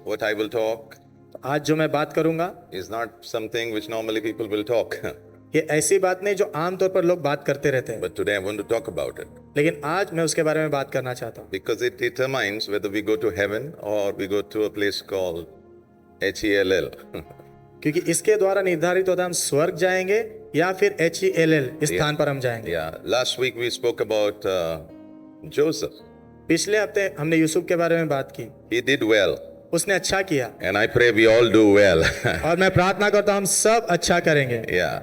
what I will talk आज जो मैं बात करूंगा is not something which normally people will talk. ये ऐसी बात नहीं जो आमतौर पर लोग बात करते रहते हैं, But today I want to talk about it लेकिन आज मैं उसके बारे में बात करना चाहता हूँ because it determines whether we go to heaven or we go to a place called HELL. क्योंकि इसके द्वारा निर्धारित होता है हम स्वर्ग जाएंगे या फिर HELL इस स्थान पर हम जाएंगे। Yeah, last week we spoke about Joseph. पिछले हफ्ते हमने यूसुफ के बारे में बात की, He did well, उसने अच्छा किया and I pray we all do well. और मैं प्रार्थना करता हूँ हम सब अच्छा करेंगे Yeah,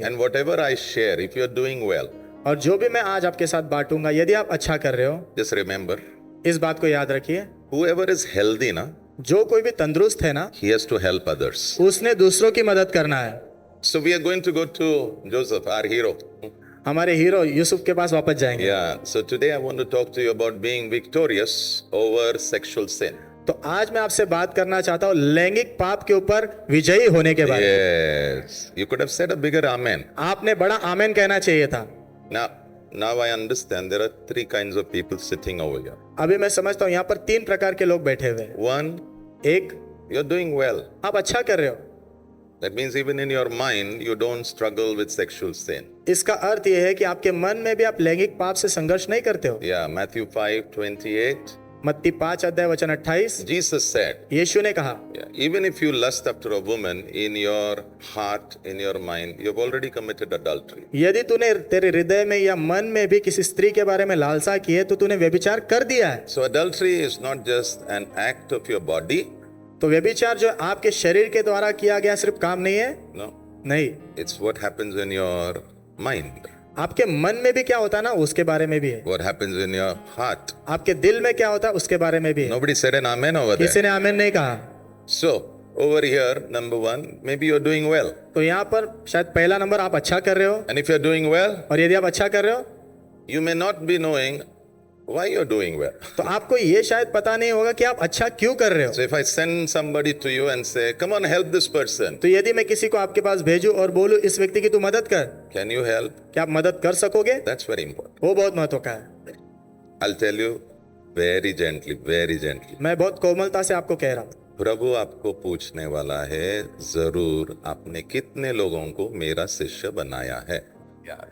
and whatever I share, if you're doing well, और जो भी मैं आज आपके साथ बांटूंगा यदि आप अच्छा कर रहे हो, just remember, इस बात को याद रखिए, whoever is healthy, na, जो कोई भी तंदुरुस्त है ना, he has to help others. उसने दूसरों की मदद करना है। So we are going to go to Joseph, our hero. हमारे हीरो यूसुफ के पास वापस जाएंगे। Yeah, so today I want to talk to you about being victorious over sexual sin. तो आज मैं आपसे बात करना चाहता हूँ लैंगिक पाप के ऊपर विजयी होने के बारे में। Yes, you could have said a bigger amen. आपने बड़ा आमेन कहना चाहिए था। Now I understand there are three kinds of people sitting over here. अभी मैं समझता हूँ यहाँ पर तीन प्रकार के लोग बैठे हुए हैं। One, एक, you're doing well. आप अच्छा कर रहे हो, That means even in your mind you don't struggle with sexual sin. इसका अर्थ यह है कि आपके मन में भी आप लैंगिक पाप से संघर्ष नहीं करते हो। Yeah, Matthew 5:28. मत्ती 5 अध्याय वचन 28, Jesus said, यीशु ने कहा, yeah, even if you lust after a woman in your heart, in your mind, you've already committed adultery. यदि तूने तेरे हृदय में या मन में भी किसी स्त्री के बारे में लालसा की है तो तूने व्यभिचार कर दिया है। So adultery is not just an act of your body. तो व्यभिचार जो आपके शरीर के द्वारा किया गया सिर्फ काम नहीं है, No, नहीं, it's what happens in your mind. आपके मन में भी क्या होता है ना उसके बारे में भी है, What happens in your heart. आपके दिल में क्या होता है उसके बारे में भी है। Nobody said an amen over there. किसी ने आमीन नहीं कहा। So, over here, number one, maybe you're doing well. तो यहाँ पर शायद पहला नंबर आप अच्छा कर रहे हो, And if you're doing well, और यदि आप अच्छा कर रहे हो you may not be knowing why you're doing well. तो आपको ये शायद पता नहीं होगा कि आप अच्छा क्यों कर रहे हो। So if I send somebody to you and say, come on, help this person, तो यदि मैं किसी को आपके पास भेजूं और बोलूं इस व्यक्ति की तू मदद कर, can you help? क्या आप मदद कर सकोगे? That's very important. वो बहुत महत्व का है। I'll tell you very gently, very gently. मैं बहुत कोमलता से आपको कह रहा हूँ, प्रभु आपको पूछने वाला है, जरूर आपने कितने लोगों को मेरा शिष्य बनाया है.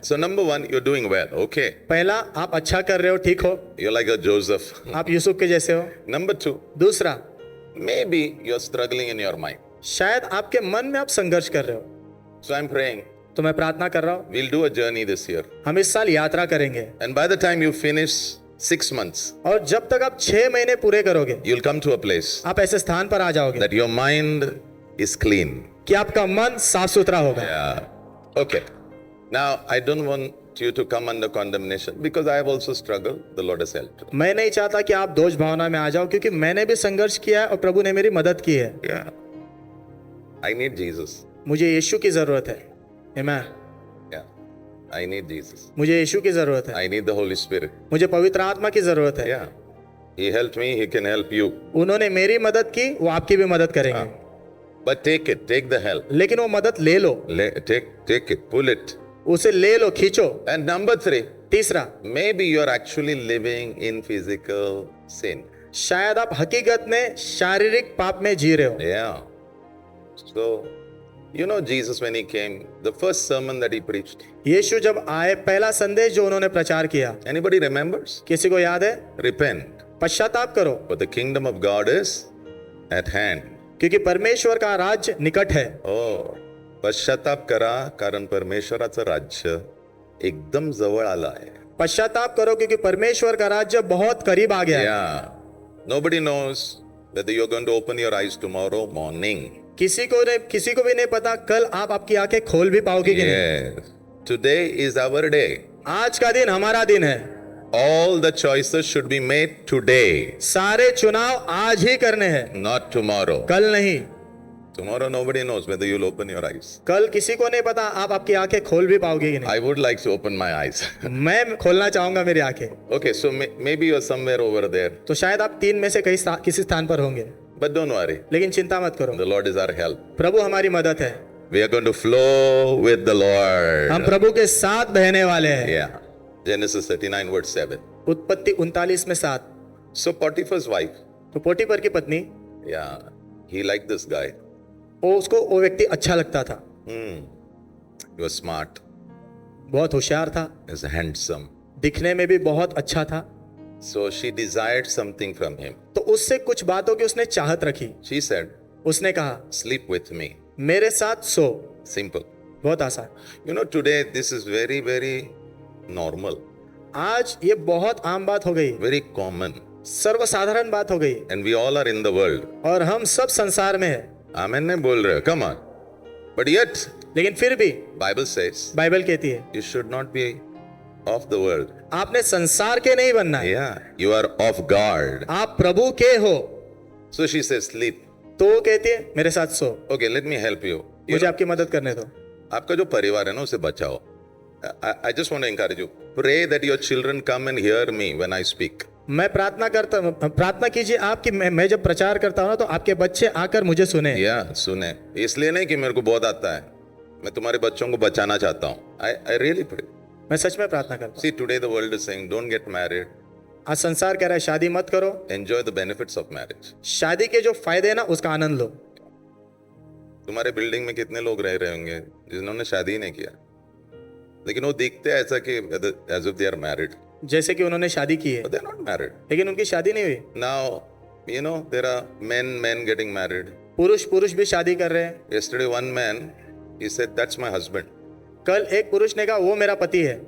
So number one, you're doing well, okay. पहला आप अच्छा कर रहे हो, ठीक हो, You're like a Joseph. आप यूसुफ के जैसे हो। Number two, दूसरा, maybe you're struggling in your mind. शायद आपके मन में आप संघर्ष कर रहे हो। So I'm praying, तो मैं प्रार्थना कर रहा हूँ, we'll do a journey this year. हम इस साल यात्रा करेंगे, And by the time you finish 6 months, और जब तक आप 6 महीने पूरे करोगे you'll come to a place आप ऐसे स्थान पर आ जाओगे that your mind is clean. कि आपका मन साफ सुथरा होगा। Yeah. Okay. Now, I don't want you to come under condemnation because I have also struggled. The Lord has helped. मैं नहीं चाहता कि आप दोष भावना में आ जाओ, क्योंकि मैंने भी संघर्ष किया है और प्रभु ने मेरी मदद की है। Yeah. I need Jesus. मुझे यीशु की जरूरत है। Amen. Yeah. I need Jesus. मुझे यीशु की जरूरत है, I need the Holy Spirit. मुझे पवित्र आत्मा की जरूरत है। Yeah. He helped me, He can help you. उन्होंने मेरी मदद की, वो आपकी भी मदद करेंगे। But take it, take the help. लेकिन वो मदद ले लो, Take it, pull it. उसे ले लो, खींचो। And number three, तीसरा, maybe you're actually living in physical sin. शायद आप हकीकत में शारीरिक पाप में जी रहे हो। Yeah. So, you know Jesus when He came, the first sermon that He preached. यीशु जब आए, पहला संदेश जो उन्होंने प्रचार किया, Anybody remembers? किसी को याद है? Repent, पश्चाताप करो, for the kingdom of God is at hand. क्योंकि परमेश्वर का राज्य निकट है। Oh, पश्चाताप करा कारण परमेश्वराचं राज्य एकदम जवळ आलं आहे. पश्चाताप करो क्योंकि परमेश्वर का राज्य बहुत करीब आ गया है। Yeah. Nobody knows whether you're going to open your eyes tomorrow morning. किसी को भी नहीं पता कल आप आपकी आंखें खोल भी पाओगे कि नहीं। Yes. Today is our day. आज का दिन हमारा दिन है। All the choices should be made today, सारे चुनाव आज ही करने हैं, not tomorrow. कल नहीं। Tomorrow nobody knows whether you'll open your eyes. कल किसी को नहीं पता आप आपकी आंखें खोल भी पाओगे कि नहीं। I would like to open my eyes. मैं खोलना चाहूंगा मेरी आंखें। Okay, so maybe you're somewhere over there. तो शायद आप 3 में से किसी स्थान पर होंगे, But don't worry. लेकिन चिंता मत करो, The Lord is our help. प्रभु हमारी मदद है। We are going to flow with the Lord. हम प्रभु के साथ बहने वाले हैं। Yeah. Genesis 39 verse 7. उत्पत्ति 39 में 7। So Potiphar's wife, तो पोटीफर की पत्नी Yeah, he liked this guy. वो व्यक्ति अच्छा लगता था, He was smart, बहुत होशियार था, he was handsome. दिखने में भी बहुत अच्छा था। So she desired something from him. तो उससे कुछ बातों की उसने चाहत रखी। She said, उसने कहा, sleep with me. मेरे साथ सो। Simple. बहुत आसान। You know, today this is very, very normal, आज ये बहुत आम बात हो गई, very common. सर्वसाधारण बात हो गई, And we all are in the world. और हम सब संसार में है। Amen नहीं बोल रहे हो, come on. But yet, लेकिन फिर भी Bible says, बाइबल कहती है, you should not be of the world. आपने संसार के नहीं बनना है, Yeah, you are of God. आप प्रभु के हो। So she says, sleep. तो वो कहती है, मेरे साथ सो। Okay, let me help you. मुझे आपकी मदद करने दो। आपका जो परिवार है ना उसे बचाओ. I just want to encourage you. Pray that your children come and hear me when I speak. मैं प्रार्थना कीजिए आपकी, मैं जब प्रचार करता हूँ ना, तो आपके बच्चे आकर मुझे सुने। Yeah, सुने. इसलिए नहीं कि मेरे को बहुत आता है. मैं तुम्हारे बच्चों को बचाना चाहता हूँ. I really pray. मैं सच में प्रार्थना करता हूँ। See, today the world is saying, don't get married. आज संसार कह रहा है शादी मत करो, Enjoy the benefits of marriage. शादी के जो फायदे हैं ना उसका आनंद लो। तुम्हारे बिल्डिंग में कितने लोग रह रहे होंगे जिन्होंने शादी ही नहीं किया, लेकिन वो दिखते हैं ऐसा कि as if they are married, जैसे कि उन्होंने शादी की है, but they are not married. लेकिन उनकी शादी नहीं हुई। Now, you know, there are men getting married. पुरुष भी शादी कर रहे हैं। Yesterday, one man, he said, "That's my husband." कल एक पुरुष ने कहा, वो मेरा पति है।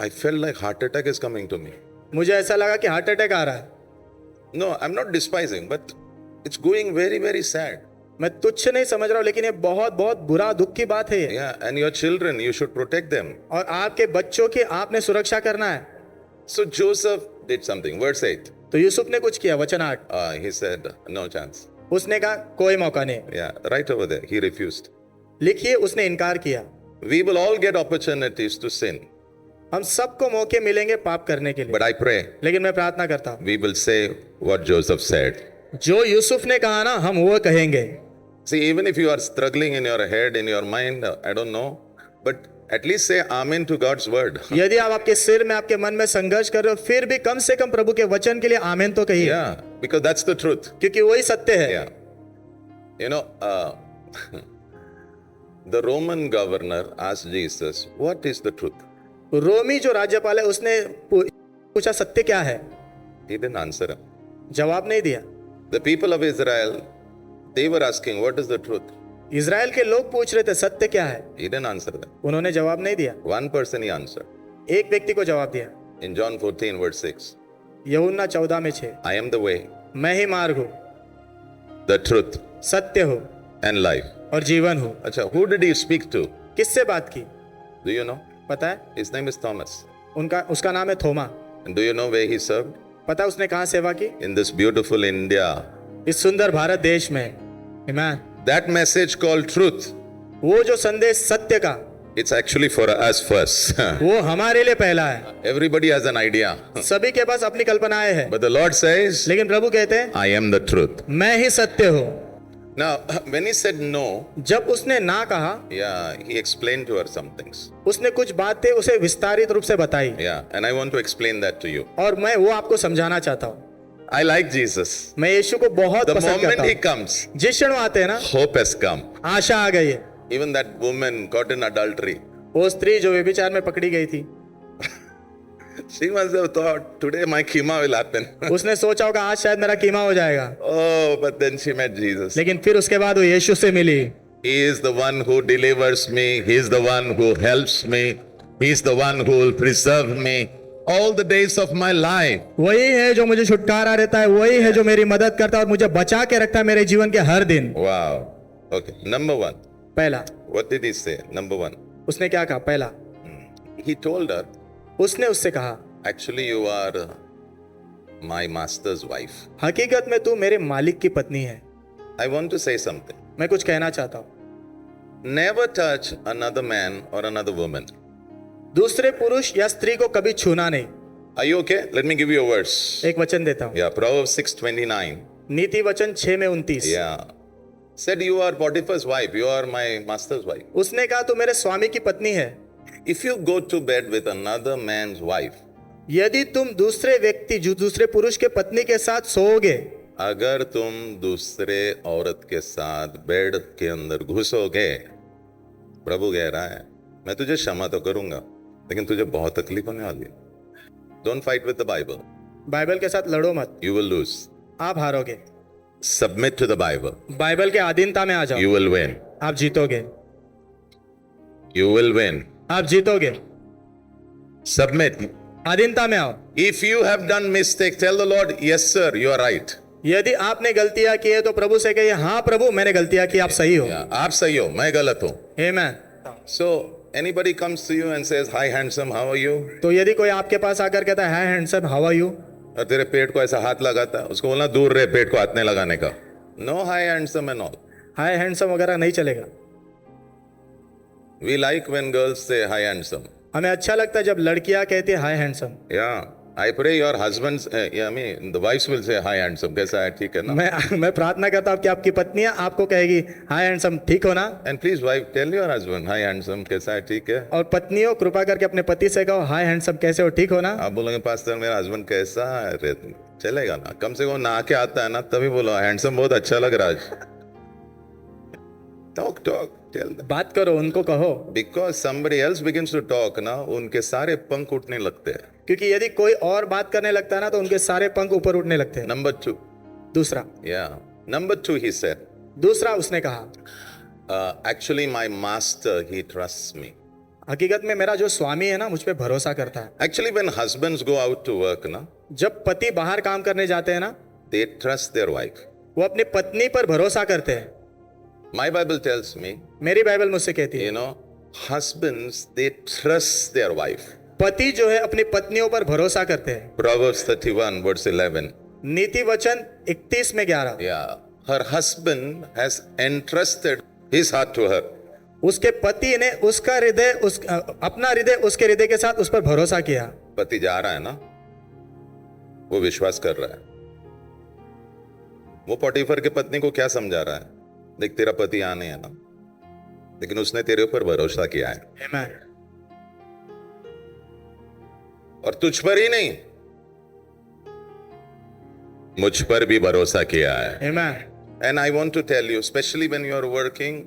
I felt like heart attack is coming to me. मुझे ऐसा लगा कि हार्ट अटैक आ रहा है। No, I'm not despising, but it's going very, very sad. मैं तुच्छ नहीं समझ रहा हूँ, लेकिन ये बहुत बहुत बुरा दुख की बात है ये। Yeah, and your children, you should protect them. और आपके बच्चों की आपने सुरक्षा करना है। So Joseph did something. Verse 8. तो यूसुफ ने कुछ किया, वचन 8। He said, "No chance." उसने कहा कोई मौका नहीं। Yeah, right over there. He refused. लिखिए, उसने इनकार किया। We will all get opportunities to sin, हम सबको मौके मिलेंगे पाप करने के लिए, but I pray लेकिन मैं प्रार्थना करता हूँ, we will say what Joseph said. जो यूसुफ ने कहा ना, हम वो कहेंगे। See, even if you are struggling in your head, in your mind, I don't know, but at least say amen to God's word. यदि आप आपके सिर में, आपके मन में संघर्ष कर रहे हो, फिर भी कम से कम प्रभु के वचन के लिए आमेन तो कहिए। Yeah, because that's the truth. क्योंकि वही सत्य है। Yeah. You know, the Roman governor asked Jesus, "What is the truth?" रोमी जो राज्यपाल है, उसने पूछा सत्य क्या है? He didn't answer him. जवाब नहीं दिया। The people of Israel, they were asking, "What is the truth?" Israel के लोग पूछ रहे थे सत्य क्या है? He didn't answer them. उन्होंने जवाब नहीं दिया। One person he answered. एक व्यक्ति को जवाब दिया। In John 14, verse 6, यूहन्ना 14 में 6, I am the way, मैं ही मार्ग हूँ, the truth, सत्य हूँ and life. और जीवन हूँ। Acha, who did he speak to? किससे बात की? Do you know? पता है? His name is Thomas. उसका नाम है थोमा। And do you know where he served? पता है उसने कहाँ सेवा की? In this beautiful India. इस सुंदर भारत देश में। Amen। That message called truth, वो जो संदेश सत्य का, it's actually for us first. वो हमारे लिए पहला है। Everybody has an idea. सभी के पास अपनी कल्पनाएं हैं, But the Lord says, लेकिन प्रभु कहते हैं, I am the truth. मैं ही सत्य हूँ। Now, when he said no, जब उसने ना कहा, yeah, he explained to her some things. उसने कुछ बातें उसे विस्तारित रूप से बताई, Yeah, and I want to explain that to you. और मैं वो आपको समझाना चाहता हूँ। I like Jesus. मैं यीशु को बहुत The पसंद करता moment he हूँ। comes, जिस क्षण वो आते हैं ना, hope has come. आशा आ गई है। Even that woman caught in adultery, वो स्त्री जो व्यभिचार में पकड़ी गई थी, she must have thought, today my keema will happen. उसने सोचा होगा आज शायद मेरा कीमा हो जाएगा, Oh, but then she met Jesus. लेकिन फिर उसके बाद वो यीशु से मिली। He is the one who delivers me. He is the one who helps me. He is the one who will preserve me all the days of my life. वही है जो मुझे छुटकारा देता है, वही है जो मेरी मदद करता है और मुझे बचा के रखता है मेरे जीवन के हर दिन। Wow. Okay. Number one. पहला, What did he say? Number one. उसने क्या कहा? पहला, He told her, उसने उससे कहा, actually, you are my master's wife. हकीकत में तू मेरे मालिक की पत्नी है। I want to say something. मैं कुछ कहना चाहता हूँ। Never touch another man or another woman. दूसरे पुरुष या स्त्री को कभी छूना नहीं। Are you okay? Let me give you a verse. एक वचन देता हूँ, Yeah, Proverbs 6:29. नीति वचन 6 में 29। Yeah. Said you are Potiphar's wife. You are my master's wife. उसने कहा तू मेरे स्वामी की पत्नी है। If you go to bed with another man's wife, यदि तुम दूसरे व्यक्ति, जो दूसरे पुरुष के पत्नी के साथ सोओगे, अगर तुम दूसरे औरत के साथ बेड के अंदर घुसोगे, प्रभु कह रहा है मैं तुझे क्षमा तो करूंगा, लेकिन तुझे बहुत तकलीफ होने वाली है. Don't fight with the Bible. Bible के साथ लड़ो मत, यू विल लूज. आप हारोगे. Submit to the Bible. Bible के अधीनता में आ जाओ, यू विल विन. आप जीतोगे. You will win. आप जीतोगे. Submit. अधीनता में आओ. If you have done mistake, tell the Lord, yes sir, you are right. यदि आपने गलतियां की है तो प्रभु से कहिए, हाँ प्रभु मैंने गलतियां की, आप सही हो. Yeah, आप सही हो, मैं गलत हूँ. आमेन. So anybody comes to you and says, hi handsome, how are you? तो यदि कोई आपके पास आकर कहता है, हाय हैंडसम, हाउ आर यू, और तेरे पेट को ऐसा हाथ लगाता है, उसको बोलना दूर रहे पेट को हाथ नहीं लगाने का. No hi handsome and all. Hi handsome वगैरह नहीं चलेगा. We like when girls say hi handsome. हमें अच्छा लगता है जब लड़कियां कहती है हाय handsome. Yeah, I pray your husbands, I mean the wives will say hi handsome. कैसा है, ठीक है ना? मैं प्रार्थना करता हूँ कि आपकी पत्नियां आपको कहेगी हाय हैंडसम, ठीक हो ना. And please wife, tell your husband hi handsome, कैसा है, ठीक है. और पत्नियों कृपा करके अपने पति से कहो, हाय हैंडसम कैसे हो, ठीक हो ना. आप बोलोगे पास्टर मेरा हस्बैंड कैसा है, रे चलेगा ना, कम से कम नहा के आता है ना, तभी बोलो हैंडसम बहुत अच्छा लग रहा है. Talk, tell them. बात करो, उनको कहो. Because somebody else begins to talk ना, उनके सारे पंख उठने लगते हैं. क्योंकि यदि कोई और बात करने लगता है ना तो उनके सारे पंख ऊपर उठने लगते हैं. Number 2. दूसरा. Yeah. Number 2 he said. दूसरा उसने कहा, Actually my master he trusts me. हकीकत में मेरा जो स्वामी है ना मुझ पे भरोसा करता है. Actually when husbands go out to work ना, जब पति बाहर काम करने जाते हैं ना, they trust their wife. वो अपनी पत्नी पर भरोसा करते हैं. My Bible tells me, मेरी बाइबल मुझसे कहती है, you know, husbands they trust their wife. पति जो है अपनी पत्नियों पर भरोसा करते हैं. Proverbs 31 verse 11. नीति वचन 31 में 11. Yeah, her husband has entrusted his heart to her. उसके पति ने उसका हृदय अपना हृदय उसके हृदय के साथ उस पर भरोसा किया. पति जा रहा है ना, वो विश्वास कर रहा है. वो पोटीफर के पत्नी को क्या समझा रहा है, देख तेरा पति आने है ना, लेकिन उसने तेरे ऊपर भरोसा किया है. Amen. और तुझ पर ही नहीं, मुझ पर भी भरोसा किया है. Amen. And I want to tell you, especially when you are working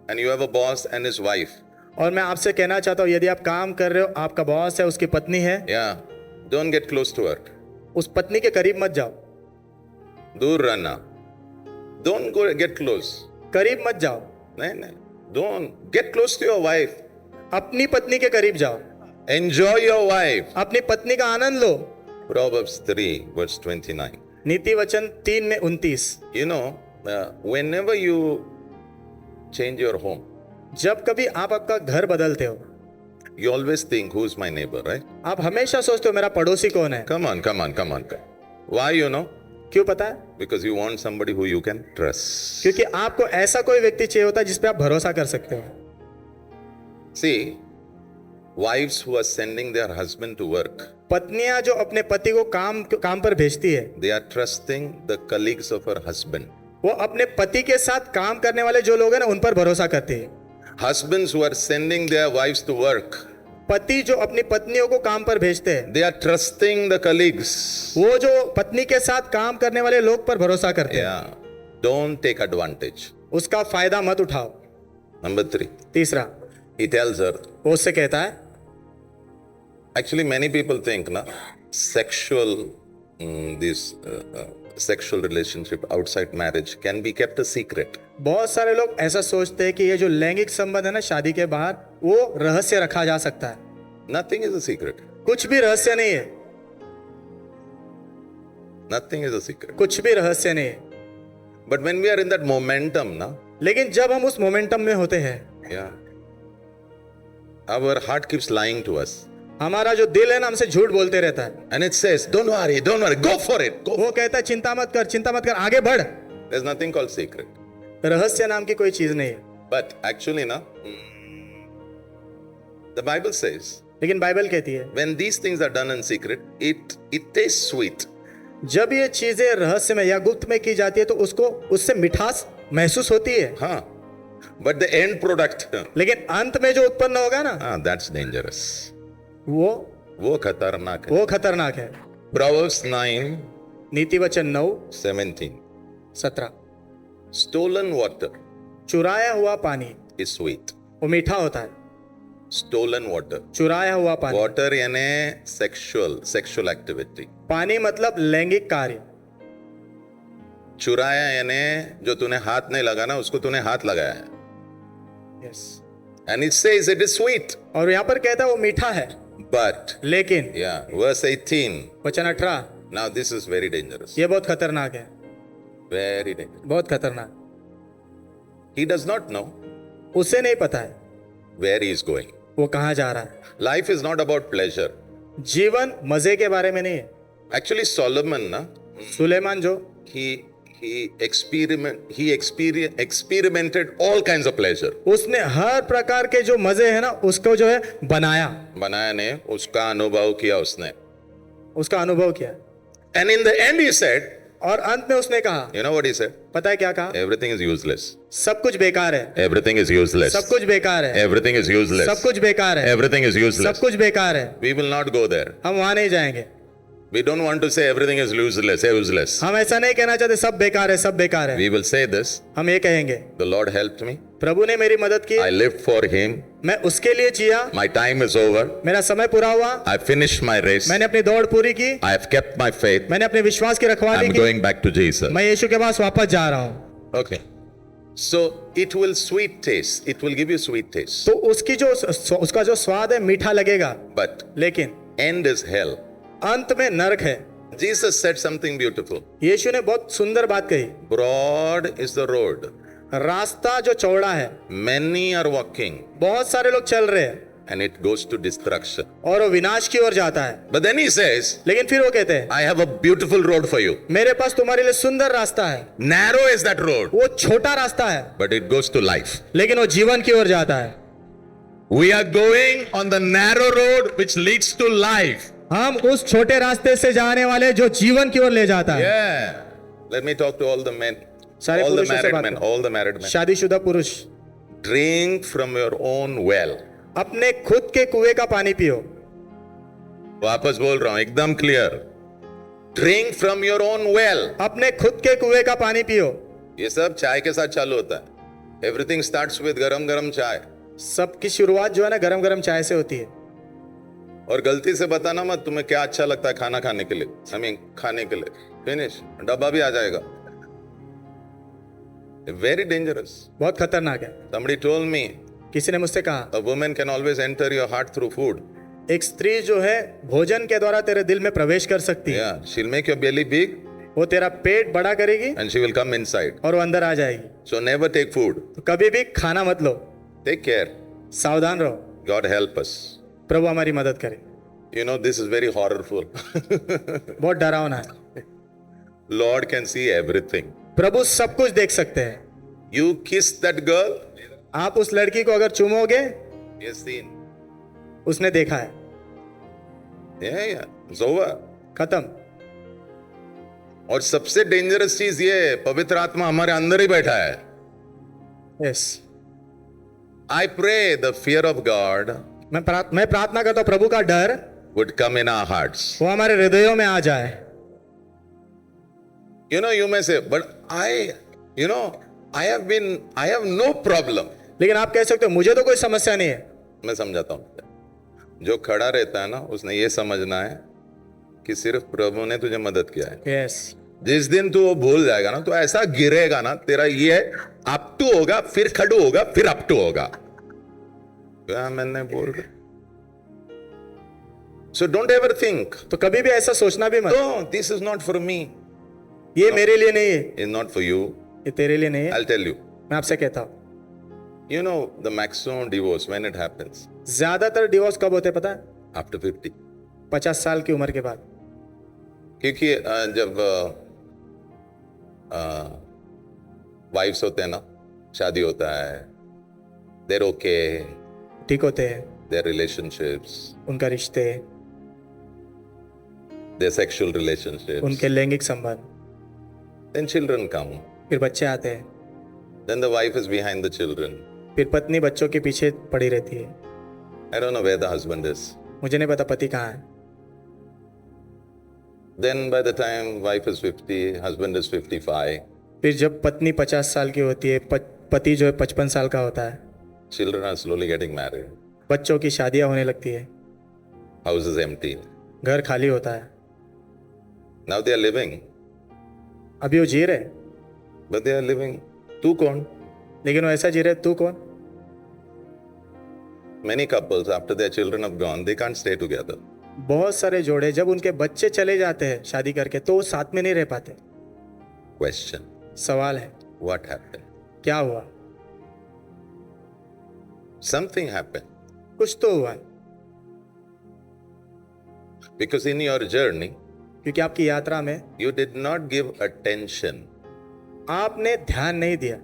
and you have a boss and his wife. और मैं आपसे कहना चाहता हूँ, यदि आप काम कर रहे हो, आपका बॉस है, उसकी पत्नी है, Yeah, don't get close to her. उस पत्नी के करीब मत जाओ. दूर रहना. Don't go get close. करीब मत जाओ. नहीं, don't get close to your wife. अपनी पत्नी के करीब जाओ. Enjoy your wife. अपनी पत्नी का आनंद लो. Proverbs 3 verse 29. नीति वचन 3 में 29. You know, whenever you change your home, जब कभी आप आपका घर बदलते हो, you always think who's my neighbor, right? आप हमेशा सोचते हो मेरा पड़ोसी कौन है. Come on. Why, you know? क्यों पता है? Because you want somebody who you can trust. क्योंकि आपको ऐसा कोई व्यक्ति चाहिए होता है जिस पे आप भरोसा कर सकते हो. See, wives who are sending their husband to work, पत्नियां जो अपने पति को काम पर भेजती है, they are trusting the colleagues of her husband. वो अपने पति के साथ काम करने वाले जो लोग हैं ना उन पर भरोसा करती है. Husbands who are sending their wives to work, पति जो अपनी पत्नियों को काम पर भेजते हैं, they are trusting the colleagues. वो जो पत्नी के साथ काम करने वाले लोग पर भरोसा करते हैं. Yeah, don't take advantage. उसका फायदा मत उठाओ. Number 3, तीसरा, he tells her, वो उससे कहता है, actually many people think na sexual relationship outside marriage can be kept a secret. बहुत सारे लोग ऐसा सोचते हैं कि ये जो लैंगिक संबंध है ना शादी के बाहर, वो रहस्य रखा जा सकता है. Nothing is a secret. कुछ भी रहस्य नहीं है. Nothing is a secret. कुछ भी रहस्य नहीं है. But when we are in that momentum na, लेकिन जब हम उस मोमेंटम में होते हैं, yeah, our heart keeps lying to us. हमारा जो दिल है ना हमसे झूठ बोलते रहता है. And it says, don't worry, go for it. Go. वो कहता है चिंता मत कर, आगे बढ़. There's nothing called secret. रहस्य नाम की कोई चीज नहीं है. But actually na, the Bible says, लेकिन बाइबल कहती है, when these things are done in secret, it tastes sweet. जब ये चीजें रहस्य में या गुप्त में की जाती है तो उससे मिठास महसूस होती है. हाँ. But the end product, लेकिन अंत में जो उत्पन्न होगा ना, that's dangerous. वो खतरनाक है. वो खतरनाक है. Proverbs 9 नीति वचन 9, 17. 17। Stolen water चुराया हुआ पानी is sweet. वो मीठा होता है। Stolen water. चुराया हुआ पानी। Water यानी sexual activity. पानी मतलब लैंगिक कार्य। चुराया यानी जो तूने हाथ नहीं लगाना उसको तूने हाथ लगाया है. Yes. And it says it is sweet. और यहाँ पर कहता है वो मीठा है, But लेकिन yeah, verse 18. वचन 18, Now this is very dangerous. ये बहुत खतरनाक है, Very dangerous. बहुत खतरनाक। He does not know उसे नहीं पता है where he is going. वो कहाँ जा रहा है। Life is not about pleasure. जीवन मजे के बारे में नहीं है। Actually, Solomon, na, सुलेमान जो he experimented all kinds of pleasure. उसने हर प्रकार के जो मजे है ना उसको जो है बनाया ने उसका अनुभव किया उसने. उसका अनुभव किया। And in the end he said, और अंत में उसने कहा, you know what he said? पता है क्या कहा? Everything is useless. सब कुछ बेकार है। Everything is useless. सब कुछ बेकार है। Everything is useless. सब कुछ बेकार है। Everything is useless. सब कुछ बेकार है। We will not go there. हम वहां नहीं जाएंगे। We don't want to say everything is useless, useless. हम ऐसा नहीं कहना चाहते सब बेकार है, सब बेकार है। We will say this. हम ये कहेंगे, The Lord helped me. प्रभु ने मेरी मदद की, I lived for Him. मैं उसके लिए जिया, My time is over. मेरा समय पूरा हुआ, I finished my race. मैंने अपनी दौड़ पूरी की, I have kept my faith. मैंने अपने विश्वास की रखवाली I'm की, going back to Jesus. मैं यीशु के पास वापस जा रहा हूँ। Okay. So it will sweet taste. It will give you sweet taste. तो उसका जो स्वाद है मीठा लगेगा, But लेकिन end is hell. अंत में नरक है। Jesus said something beautiful. यीशु ने बहुत सुंदर बात कही, Broad is the road. रास्ता जो चौड़ा है, Many are walking. बहुत सारे लोग चल रहे हैं And it goes to destruction. और वो विनाश की ओर जाता है। But then he says, लेकिन फिर वो कहते हैं, I have a beautiful road for you. मेरे पास तुम्हारे लिए सुंदर रास्ता है। Narrow is that road. वो छोटा रास्ता है, But it goes to life. लेकिन वो जीवन की ओर जाता है। We are going on the narrow road which leads to life. हम उस छोटे रास्ते से जाने वाले जो जीवन की ओर ले जाता है। Yeah. Let me talk to all the men. सारे All the पुरुषों से married बात men. करो। All the married men. शादीशुदा पुरुष, Drink from your own well. अपने खुद के कुएं का पानी पियो। वापस बोल रहा हूं एकदम clear. Drink from your own well. अपने खुद के कुएं का पानी पियो। ये सब चाय के साथ चालू होता है. Everything starts with गरम गरम चाय. सबकी शुरुआत जो है ना गरम गरम चाय से होती है। और गलती से बताना मत तुम्हें क्या अच्छा लगता है खाना खाने के लिए. खाने के लिए. Finish. डब्बा भी आ जाएगा. Very dangerous. बहुत खतरनाक है। Somebody told me किसी ने मुझसे कहा, a woman can always enter your heart through food. एक स्त्री जो है भोजन के द्वारा तेरे दिल में प्रवेश कर सकती है। Yeah, she'll make your belly big वो तेरा पेट बड़ा करेगी and she will come inside. और वो अंदर आ जाएगी। So never take food. तो कभी भी खाना मत लो, Take care. सावधान रहो। God help us. प्रभु हमारी मदद करे। You know this is very horrorful. बहुत डरावना है। Lord can see everything. प्रभु सब कुछ देख सकते हैं। You kiss that girl. आप उस लड़की को अगर चूमोगे, Yes, seen. उसने देखा है। Yeah. It's over. खत्म। और सबसे डेंजरस चीज ये पवित्र आत्मा हमारे अंदर ही बैठा है. Yes. I pray the fear of God मैं प्रार्थना करता हूँ प्रभु का डर would come in our hearts. वो हमारे हृदयों में आ जाए। You know, you may say, but I have no problem. लेकिन आप कह सकते हो मुझे तो कोई समस्या नहीं है। मैं समझाता हूं. जो खड़ा रहता है ना उसने ये समझना है कि सिर्फ प्रभु ने तुझे मदद किया है. यस। जिस दिन तू वो भूल जाएगा ना तो ऐसा गिरेगा ना तेरा ये अप टू होगा फिर खड़ू होगा फिर अप टू होगा. क्या मैंने बोल रहा. So don't ever think. तो कभी भी ऐसा सोचना भी मत, No, this is not for me. ये मेरे लिए नहीं है, It's not for you. ये तेरे लिए नहीं है। I'll tell you. मैं आपसे कहता हूँ, You know the maximum divorce when it happens ज्यादातर डिवोर्स कब होते हैं पता है? after 50. 50 साल की उम्र के बाद। क्योंकि जब वाइफ्स होते हैं ना, शादी होता है, they're okay, ठीक होते हैं their relationships, उनका रिश्ते, their sexual relationships, उनके लैंगिक संबंध, then children come, फिर बच्चे आते हैं, then the wife is behind the children. फिर पत्नी बच्चों के पीछे पड़ी रहती है। I don't know where the husband is. मुझे नहीं पता पति कहाँ है। Then by the time wife is 50, husband is 55, फिर जब पत्नी 50 साल की होती है, पति जो है 55 साल का होता है, children are slowly getting married, बच्चों की शादियां होने लगती है, house is empty. घर खाली होता है. Now they are living, अभी वो जी रहे, but they are living. तू कौन? लेकिन वो ऐसा जी रहे, तू कौन? Many couples, after their children have gone, they can't stay together. बहुत सारे जोड़े जब उनके बच्चे चले जाते हैं शादी करके तो वो साथ में नहीं रह पाते. Question: सवाल है, what happened? क्या हुआ? Something happened. कुछ तो हुआ है, Because in your journey, क्योंकि आपकी यात्रा में you did not give attention. आपने ध्यान नहीं दिया,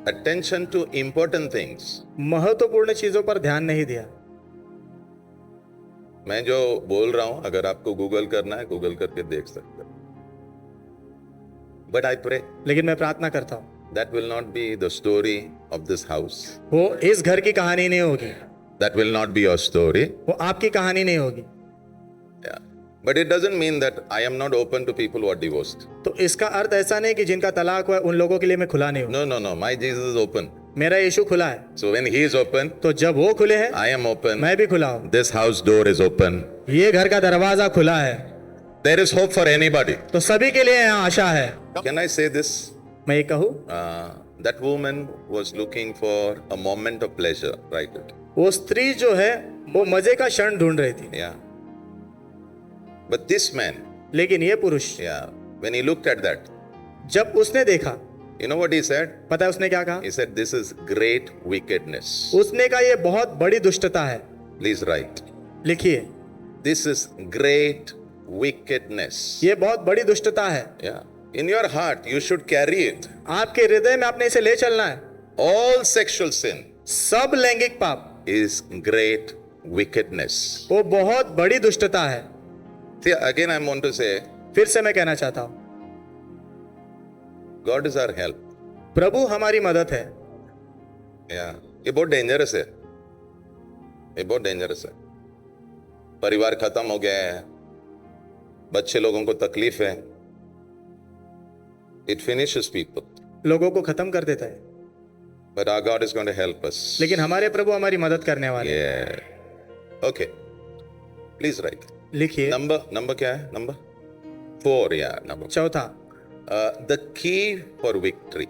Attention to important things. महत्वपूर्ण चीजों पर ध्यान नहीं दिया. मैं जो बोल रहा हूं, अगर आपको गूगल करना है, गूगल करके देख सकते हो. But I pray लेकिन मैं प्रार्थना करता हूँ that will not be the story of this house. वो इस घर की कहानी नहीं होगी, That will not be your story. वो आपकी कहानी नहीं होगी. Yeah. But it doesn't mean that I am not open to people who are divorced. तो इसका अर्थ ऐसा नहीं कि जिनका तलाक हुआ है उन लोगों के लिए मैं खुला नहीं हूँ. No, no, no. My Jesus is open. मेरा यीशु खुला है, So when he is open, तो जब वो खुले हैं I am open. मैं भी खुला हूँ. This house door is open. ये घर का दरवाजा खुला है, There is hope for anybody. तो सभी के लिए यहाँ आशा है. Can I say this? मैं ये कहूँ, That woman was looking for a moment of pleasure, right? वो स्त्री जो है वो मजे का क्षण ढूंढ रही थी, Yeah. But this man, लेकिन ये पुरुष yeah, when he looked at that, जब उसने देखा, you know what he said? पता है उसने क्या कहा? He said, "This is great wickedness." उसने कहा ये बहुत बड़ी दुष्टता है. Please write. लिखिए, This is great wickedness. ये बहुत बड़ी दुष्टता है. Yeah. In your heart, you should carry it. आपके हृदय में आपने इसे ले चलना है. All sexual sin सब लैंगिक पाप is great wickedness. वो बहुत बड़ी दुष्टता है. See, again, I want to say, फिर से मैं कहना चाहता हूँ, God is our help. प्रभु हमारी मदद है. Yeah. ये बहुत डेंजरस है. ये बहुत डेंजरस है. परिवार खत्म हो गया है, बच्चे लोगों को तकलीफ है. It finishes people. लोगों को खत्म कर देता है, But our God is going to help us. लेकिन हमारे प्रभु हमारी मदद करने वाले हैं. Yeah. Okay. Please write. लिखिए, Number क्या है? Number 4. Yeah, number 4. चौथा, The key for victory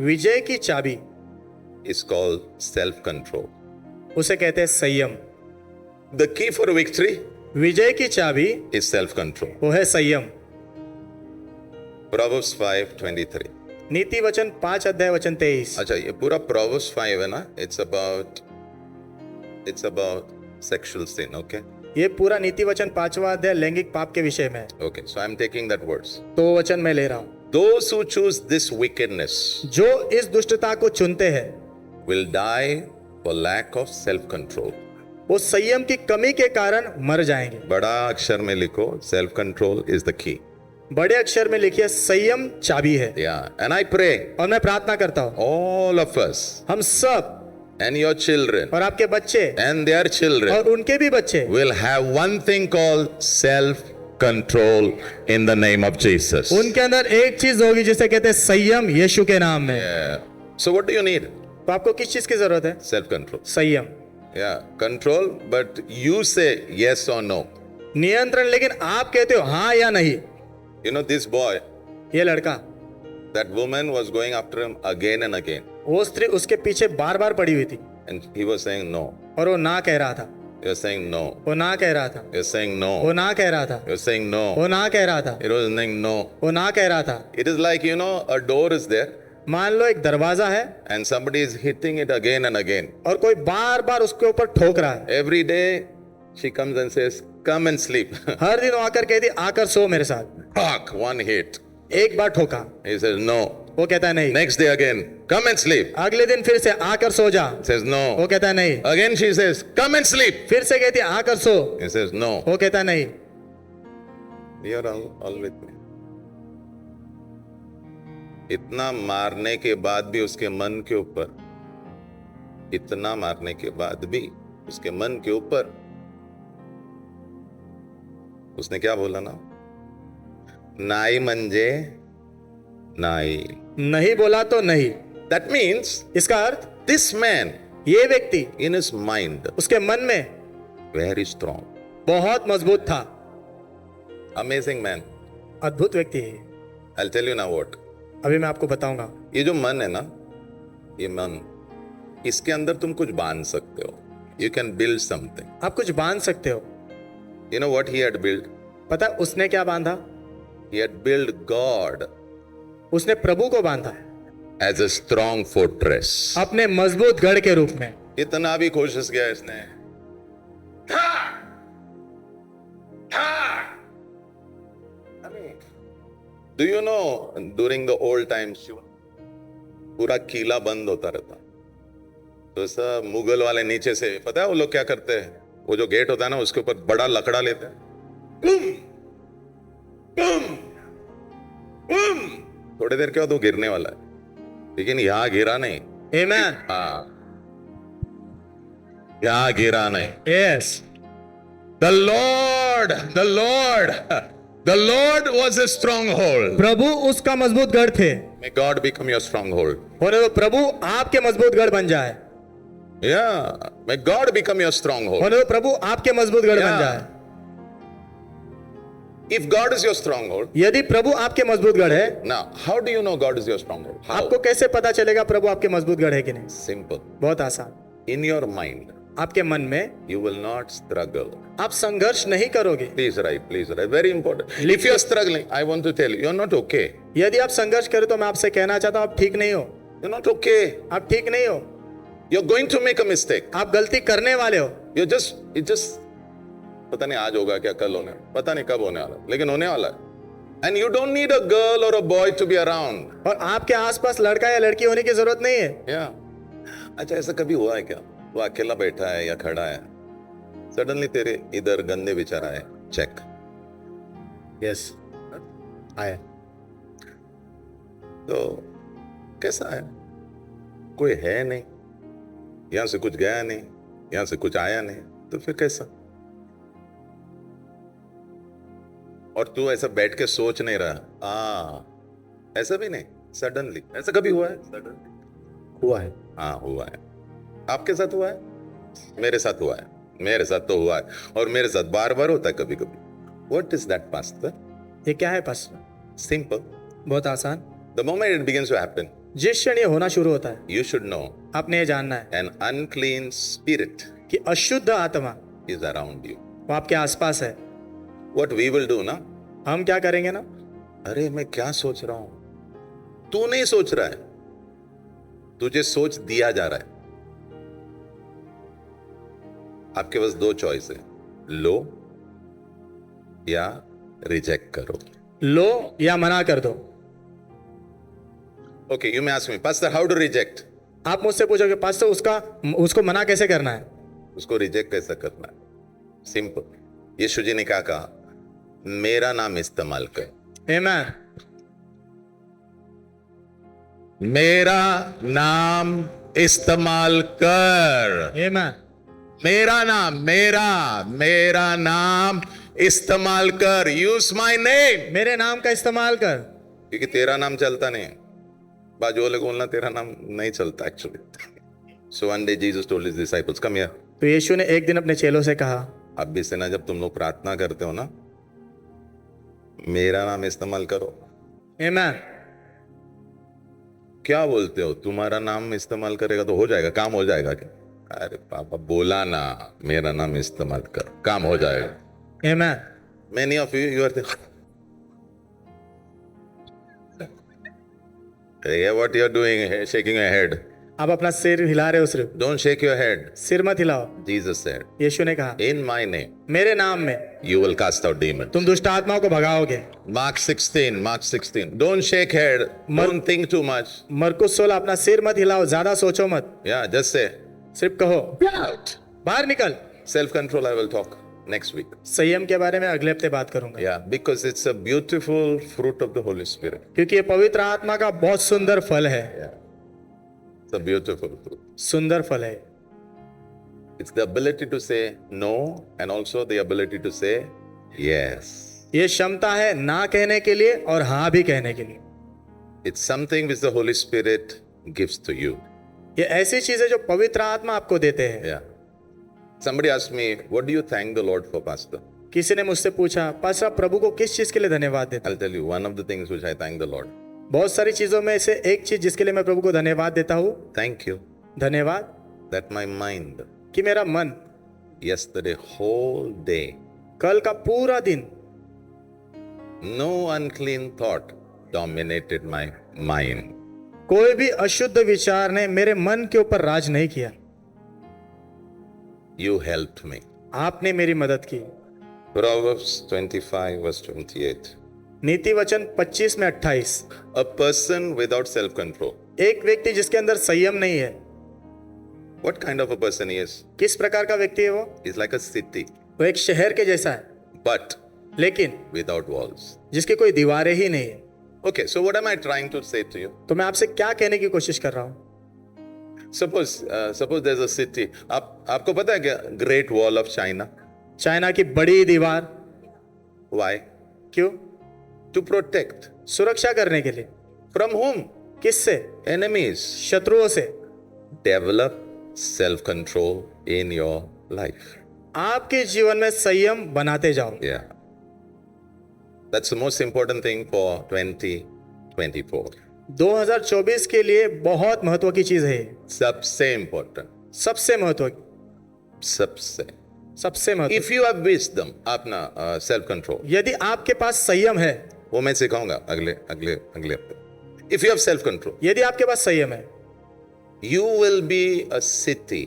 विजय की चाबी is called self-control. उसे कहते हैं संयम. The key for victory विजय की चाबी is self-control. वो है संयम. Proverbs 5:23. नीति वचन 5 अध्याय वचन 23. अच्छा, ये पूरा Proverbs 5 है ना? It's about sexual sin. Okay. ये पूरा नीति वचन 5वां अध्याय लैंगिक पाप के विषय में है. Okay. So I'm taking that verse. तो वो वचन मैं ले रहा हूँ. Those who choose this wickedness जो इस दुष्टता को चुनते हैं will die for lack of self-control. वो संयम की कमी के कारण मर जाएंगे. बड़ा अक्षर में लिखो, self-control is the key. बड़े अक्षर में लिखिए, संयम चाबी है. Yeah. And I pray और मैं प्रार्थना करता हूँ all of us हम सब and your children और आपके बच्चे and their children और उनके भी बच्चे will have one thing called self-control in the name of Jesus. उनके अंदर एक चीज होगी जिसे कहते हैं संयम, यीशु के नाम में. Yeah. So what do you need? तो आपको किस चीज की जरूरत है? Self-control. संयम, Yeah. Control, but you say yes or no. नियंत्रण. लेकिन आप कहते हो हाँ या नहीं. You know, this boy, ये लड़का, that woman was going after him again and again. वो स्त्री उसके पीछे बार बार पड़ी हुई थी And he was saying no. और वो ना कह रहा था. You're saying no. वो ना कह रहा था. You're saying no. वो ना कह रहा था. You're saying no. वो ना कह रहा था. It was saying no. वो ना कह रहा था. It is like, you know, a door is there मान लो एक दरवाजा है and somebody is hitting it again and again. और कोई बार बार उसके ऊपर ठोक रहा है. Every day she comes and says, come and sleep. हर दिन वो आकर कहती आकर सो मेरे साथ. Fuck, one hit. एक बार ठोका, He says no. वो कहता है नहीं. Next day again, come and sleep. अगले दिन फिर से आकर सो जा, Says वो no. कहता है नहीं. Again she says, come and sleep. फिर से कहती आकर सो, He says no. वो कहता है नहीं. You're all with me. इतना मारने के बाद भी उसके मन के ऊपर, इतना मारने के बाद भी उसके मन के ऊपर उसने क्या बोला ना, नाई म्हणजे नाई. नहीं बोला तो नहीं. That means इसका अर्थ, this man ये व्यक्ति in his mind उसके मन में very strong, बहुत मजबूत था. amazing man. अद्भुत व्यक्ति है. I'll tell you now what. अभी मैं आपको बताऊंगा. ये जो मन है ना, ये मन, इसके अंदर तुम कुछ बांध सकते हो. You can build something. आप कुछ बांध सकते हो. You know what he had built? पता उसने क्या बांधा? He had built God उसने प्रभु को बांधा as a strong fortress. अपने मजबूत गढ़ के रूप में. इतना भी कोशिश किया इसने. Do you know during the old times पूरा किला बंद होता रहता, तो सब मुगल वाले नीचे से, पता है वो लोग क्या करते हैं, वो जो गेट होता है ना उसके ऊपर बड़ा लकड़ा लेते हैं, थोड़ी देर के बाद वो गिरने वाला है, लेकिन यहां गिरा नहीं. Amen. हाँ, यहां गिरा नहीं. Yes. The Lord was a stronghold. प्रभु उसका मजबूत गढ़ थे. May God become your stronghold. होने दो प्रभु आपके मजबूत गढ़ बन जाए. Yeah, may God become your stronghold. होने दो प्रभु आपके मजबूत गढ़ बन Yeah. जाए. If God is your stronghold, यदि प्रभु आपके मजबूत गढ़ है, now how do you know God is your stronghold? How? आपको कैसे पता चलेगा प्रभु आपके मजबूत गढ़ है कि नहीं? Simple. बहुत आसान. In your mind, आपके मन में you will not struggle. आप संघर्ष नहीं करोगे. Please write, please write. Very important. If you are struggling, I want to tell you, you're not okay. यदि आप संघर्ष करें तो मैं आपसे कहना चाहता हूं आप ठीक नहीं हो. You're not okay. आप ठीक नहीं हो. You're going to make a mistake. आप गलती करने वाले हो. It just, पता नहीं आज होगा क्या, कल होने, पता नहीं कब होने वाला, लेकिन होने वाला है. And you don't need a girl or a boy to be around. और आपके आसपास लड़का या लड़की होने की जरूरत नहीं है. Yeah. अच्छा, ऐसा कभी हुआ है क्या, वो अकेला बैठा है या खड़ा है, सडनली तेरे इधर गंदे विचार आए, चेक. यस, आया. तो कैसा है, कोई है नहीं, यहां से कुछ गया नहीं, यहां से कुछ आया नहीं, तो फिर कैसा? और तू ऐसा बैठ के सोच नहीं रहा, ऐसा भी नहीं, सडनली. ऐसा कभी हुआ है? सडनली हुआ है. हाँ, हुआ है. आपके साथ हुआ है, मेरे साथ हुआ है, मेरे साथ तो हुआ है, और मेरे साथ बार बार होता है कभी कभी. What is that, pastor? ये क्या है पास्टर? Simple. बहुत आसान. The moment it begins to happen, जिस क्षण ये होना शुरू होता है, you should know आपने ये जानना है an unclean spirit कि अशुद्ध आत्मा is around you. वो आपके आसपास है. What we will do ना, हम क्या करेंगे ना, अरे मैं क्या सोच रहा हूं, तू नहीं सोच रहा है, तुझे सोच दिया जा रहा है. आपके पास दो चॉइस है, लो या रिजेक्ट करो. लो या मना कर दो. Okay, you may ask me, pastor, how to reject? आप मुझसे पूछोगे पास्टर उसको मना कैसे करना है? उसको रिजेक्ट कैसे करना है? सिंपल. यीशु जी ने क्या कहा, मेरा नाम इस्तेमाल कर. आमीन. मेरा नाम इस्तेमाल कर. आमीन. मेरा नाम इस्तेमाल कर. Use my name. मेरे नाम का इस्तेमाल कर. क्योंकि तेरा नाम चलता नहीं, बाजू वाले को बोलना तेरा नाम नहीं चलता actually. So one day Jesus told his disciples, come here. तो यीशु ने एक दिन अपने चेलों से कहा, अब भी से ना, जब तुम लोग प्रार्थना करते हो ना, मेरा नाम इस्तेमाल करो. आमीन. क्या बोलते हो, तुम्हारा नाम इस्तेमाल करेगा तो हो जाएगा, काम हो जाएगा क्या? अरे पापा, बोला ना मेरा नाम इस्तेमाल कर, काम हो जाएगा. आमीन. Many of you are what you are doing, shaking your head. आप अपना सिर हिला रहे हो सिर्फ. Don't shake your head. सिर मत हिलाओ. Jesus said, यीशु ने कहा, in my name मेरे नाम में you will cast out demons. तुम दुष्ट आत्माओं को भगाओगे. Mark 16. Don't shake head. Don't think too much. मरकुस 16. अपना सिर मत हिलाओ, ज्यादा सोचो मत. Yeah, just say, सिर्फ कहो, get out. बाहर निकल. Self-control I will talk next week. संयम के बारे में अगले हफ्ते बात करूंगा. Yeah, because it's a beautiful fruit of the Holy Spirit. क्योंकि ये पवित्र आत्मा का बहुत सुंदर फल है. Yeah. It's a beautiful fruit. सुंदर फल है. It's the ability to say no and also the ability to say yes. ये क्षमता है ना कहने के लिए और हाँ भी कहने के लिए। It's something which the Holy Spirit gives to you. ये ऐसी चीज है जो पवित्र आत्मा आपको देते हैं। Yeah. Somebody asked me, what do you thank the Lord for, Pastor? किसी ने मुझसे पूछा, पास्टर आप प्रभु को किस चीज के लिए धन्यवाद देते हैं? I'll tell you one of the things which I thank the Lord. बहुत सारी चीजों में से एक चीज जिसके लिए मैं प्रभु को धन्यवाद देता हूँ, Thank you धन्यवाद that my mind, कि मेरा मन yesterday whole day, कल का पूरा दिन no unclean thought dominated my mind. कोई भी अशुद्ध विचार ने मेरे मन के ऊपर राज नहीं किया। You helped me. आपने मेरी मदद की। Proverbs 25 verse 28. नीति वचन 25 में 28। A person without self-control. एक व्यक्ति जिसके अंदर संयम नहीं है, What kind of a person he is? किस प्रकार का व्यक्ति है वो? He's like a city, वो एक शहर के जैसा है, but लेकिन without walls. जिसकी कोई दीवारें ही नहीं है। Okay, so what am I trying to say to you? तो मैं आपसे क्या कहने की कोशिश कर रहा हूँ? Suppose there's a city. आपको पता है क्या? Great Wall of China. China की बड़ी दीवार, Why? क्यों? To protect. सुरक्षा करने के लिए। From whom? किससे? Enemies. शत्रुओं से। Develop self-control in your life. आपके जीवन में संयम बनाते जाओ। Yeah. That's the most important thing for 2024. 2024 के लिए बहुत महत्व की चीज है। सबसे important. सबसे महत्व, सबसे. सबसे महत्व। If you have wisdom, अपना self-control. यदि आपके पास संयम है, वो मैं सिखाऊंगा अगले हफ्ते. If you have self-control, यदि आपके पास संयम है, you will be a city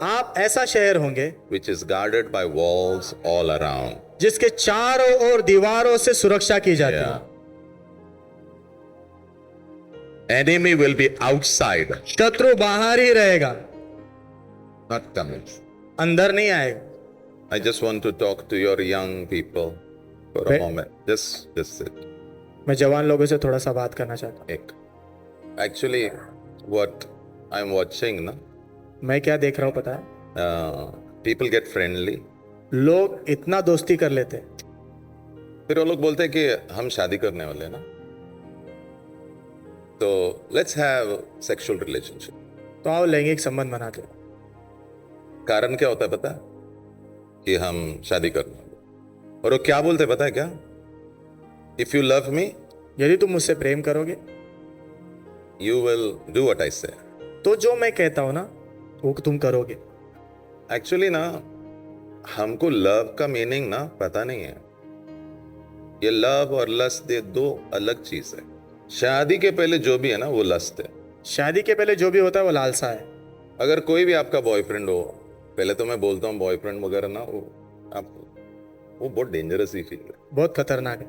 आप ऐसा शहर होंगे which is guarded by walls all around. जिसके चारों ओर दीवारों से सुरक्षा की जाती Yeah. है। Enemy will be outside, शत्रु बाहर ही रहेगा, not coming. अंदर नहीं आएगा। I just want to talk to your young people for a Right. moment. Just sit. मैं जवान लोगों से थोड़ा सा बात करना चाहता एक. Actually, what I'm watching, ना, हूँ। मैं क्या देख रहा हूँ पता है? people get friendly. लोग इतना दोस्ती कर लेते हैं, फिर वो लोग बोलते हैं कि हम शादी करने वाले हैं ना, तो let's have sexual relationship. तो आओ लैंगिक संबंध बनाते हैं। कारण क्या होता है पता है? कि हम शादी करने वाले। और वो क्या बोलते हैं पता है क्या? If you love me, यदि तुम मुझसे प्रेम करोगे you will do what I say. तो जो मैं कहता हूं ना वो तुम करोगे। एक्चुअली ना, हमको लव का मीनिंग ना पता नहीं है। ये लव और लस्ट ये दो अलग चीज है। शादी के पहले जो भी है ना वो लस्ट है। शादी के पहले जो भी होता है वो लालसा है। अगर कोई भी आपका बॉयफ्रेंड हो, पहले तो मैं बोलता हूँ बॉयफ्रेंड वगैरह ना, वो बहुत डेंजरस ही फील है। बहुत खतरनाक है।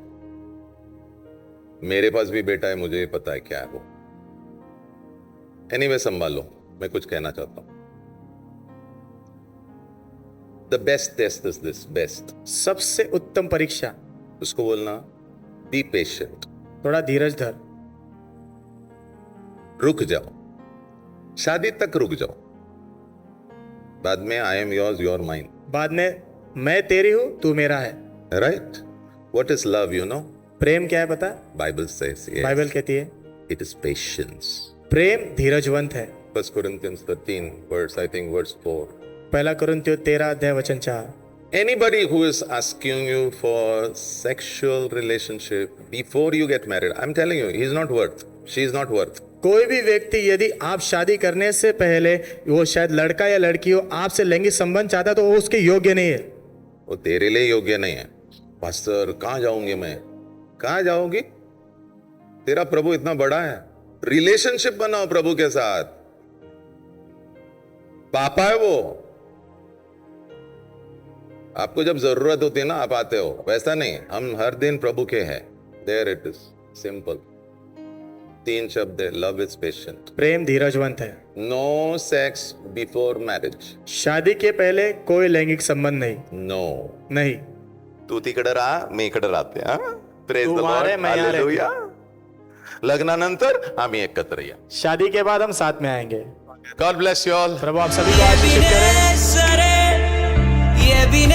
मेरे पास भी बेटा है, मुझे भी पता है क्या है वो। एनीवे, संभालो, मैं कुछ कहना चाहता हूँ। The best test is this, best, सबसे उत्तम परीक्षा, उसको बोलना बी पेशेंट, थोड़ा धीरज धर, रुक जाओ, शादी तक रुक जाओ, बाद में I am yours, your mine, बाद में मैं तेरी हूं तू मेरा है। Right? What is love? You know, प्रेम क्या है पता है? बाइबल सेज, बाइबल कहती है इट इज पेशेंस। प्रेम धीरजवंत है। 1 Corinthians 13 verse, I think verse 4. पहला कुरिन्थियों 13 अध्याय वचन 4। Anybody who is asking you for sexual relationship before you get married, I'm telling you, he's not worth, she is not worth. कोई भी व्यक्ति यदि आप शादी करने से पहले, वो शायद लड़का या लड़की हो, आपसे लैंगिक संबंध चाहता है तो वो उसके योग्य नहीं है। वो तेरे लिए योग्य नहीं है। पास्टर, कहाँ जाऊंगी मैं? कहाँ जाओगी? तेरा प्रभु इतना बड़ा है। रिलेशनशिप बनाओ प्रभु के साथ। पापा है वो। आपको जब जरूरत होती है ना आप आते हो, वैसा नहीं, हम हर दिन प्रभु के हैं। There it is, simple. 3 शब्द है, लव इज पेशेंट, प्रेम धीरजवंत है। नो सेक्स बिफोर मैरिज, शादी के पहले कोई लैंगिक संबंध नहीं, नो। नहीं। तू तिकडे राहा, मी इकडे राहते। प्रेज द तू वहां रहे, लॉर्ड, मैं यहाँ हालेलुया। लग्नानंतर आम्ही एकत्र या। शादी के बाद हम साथ में आएंगे। God bless you all. प्रभु आप सभी को आशीषित करें। ये भी